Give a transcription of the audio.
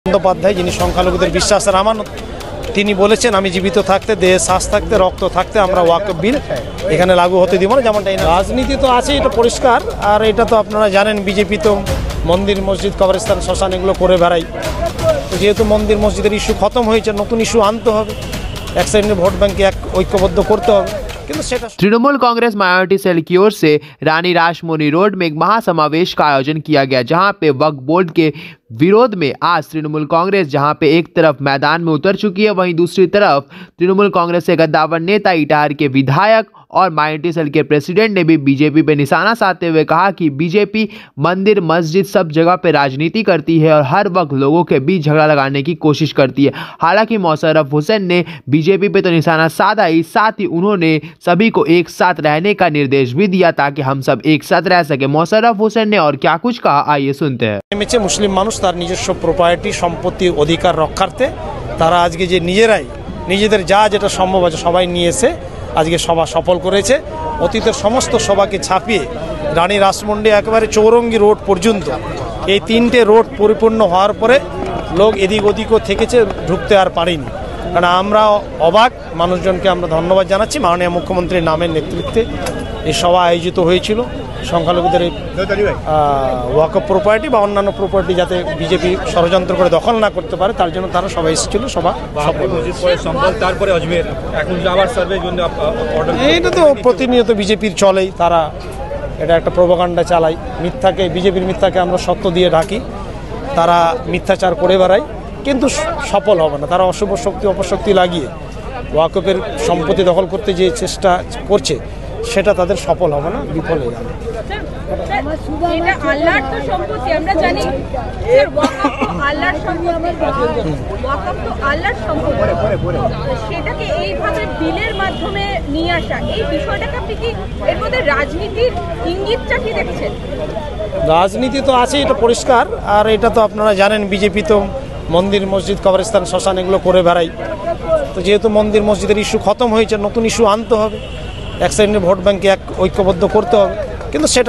বন্দ্যোপাধ্যায় যিনি সংখ্যালঘুদের বিশ্বাসের আমানত তিনি বলেছেন আমি জীবিত থাকতে দেহে শ্বাস থাকতে রক্ত থাকতে আমরা ওয়াকফ বিল এখানে লাগু হতে দিব না। যেমনটা রাজনীতি তো আছে, এটা পরিষ্কার। আর এটা তো আপনারা জানেন বিজেপি তো মন্দির মসজিদ কবরস্থান শ্মশান এগুলো করে বেড়াই। তো যেহেতু মন্দির মসজিদের ইস্যু খতম হয়েছে, নতুন ইস্যু আনতে হবে, এক সাইডে ভোট ব্যাংকে এক ঐক্যবদ্ধ করতে হবে। तृणमूल कांग्रेस माइनॉरिटी सेल की ओर से रानी रासमोनी रोड में एक महासमावेश का आयोजन किया गया, जहां पे वक्फ बोर्ड के विरोध में आज तृणमूल कांग्रेस जहां पे एक तरफ मैदान में उतर चुकी है, वहीं दूसरी तरफ तृणमूल कांग्रेस के गद्दावर नेता इटाहर के विधायक और माइनॉरिटी सेल के प्रेसिडेंट ने भी बीजेपी पे निशाना साधते हुए कहा कि बीजेपी मंदिर मस्जिद सब जगह पे राजनीति करती है और हर वक्त लोगों के बीच झगड़ा लगाने की कोशिश करती है। हालांकि मोशर्रफ हुसैन ने बीजेपी पे तो निशाना साधा ही, साथ ही उन्होंने सभी को एक साथ रहने का निर्देश भी दिया ताकि हम सब एक साथ रह सके। मोशर्रफ हुसैन ने और क्या कुछ कहा, आइए सुनते हैं। मुस्लिम मानुष तार নিজস্ব প্রপার্টি সম্পত্তির অধিকার রক্ষার্থে তারা আজকে যে নিজেরাই নিজেদের যা যেটা সম্ভব আছে সবাই নিয়ে এসে আজকে সভা সফল করেছে। অতীতের সমস্ত সভাকে ছাপিয়ে রানী রাসমন্ডি একেবারে চৌরঙ্গি রোড পর্যন্ত এই তিনটে রোড পরিপূর্ণ হওয়ার পরে লোক এদিক ওদিকও থেকেছে, ঢুকতে আর পারেনি। কারণ আমরা অবাক, মানুষজনকে আমরা ধন্যবাদ জানাচ্ছি। মাননীয় মুখ্যমন্ত্রীর নামের নেতৃত্বে এই সভা আয়োজিত হয়েছিল। সংখ্যালঘুদের ওয়াকফ প্রপার্টি বা অন্যান্য প্রপার্টি যাতে বিজেপি ষড়যন্ত্র করে দখল না করতে পারে তার জন্য তারা সবাই এসেছিল। সভা এইটা তো প্রতিনিয়ত বিজেপির চলেই, তারা এটা একটা প্রোপাগান্ডা চালায়, মিথ্যাকে বিজেপির মিথ্যাকে আমরা সত্য দিয়ে ঢাকি, তারা মিথ্যাচার করে বেড়ায়, কিন্তু সফল হবে না। তারা অশুভ শক্তি অপশক্তি লাগিয়ে ওয়াকফের সম্পত্তি দখল করতে যে চেষ্টা করছে সেটা তাদের সফল হবে না, বিফল হয়ে যাবে। রাজনীতি তো আছে, এটা পরিষ্কার। আর এটা তো আপনারা জানেন বিজেপি তো মন্দির মসজিদ কবরস্থান শ্মশান এগুলো করে বেড়াই। তো যেহেতু মন্দির মসজিদের ইস্যু খতম হয়েছে, নতুন ইস্যু আনতে হবে, এক সাইডে ভোট ব্যাংকে এক ঐক্যবদ্ধ করতে হবে, কিন্তু সেটা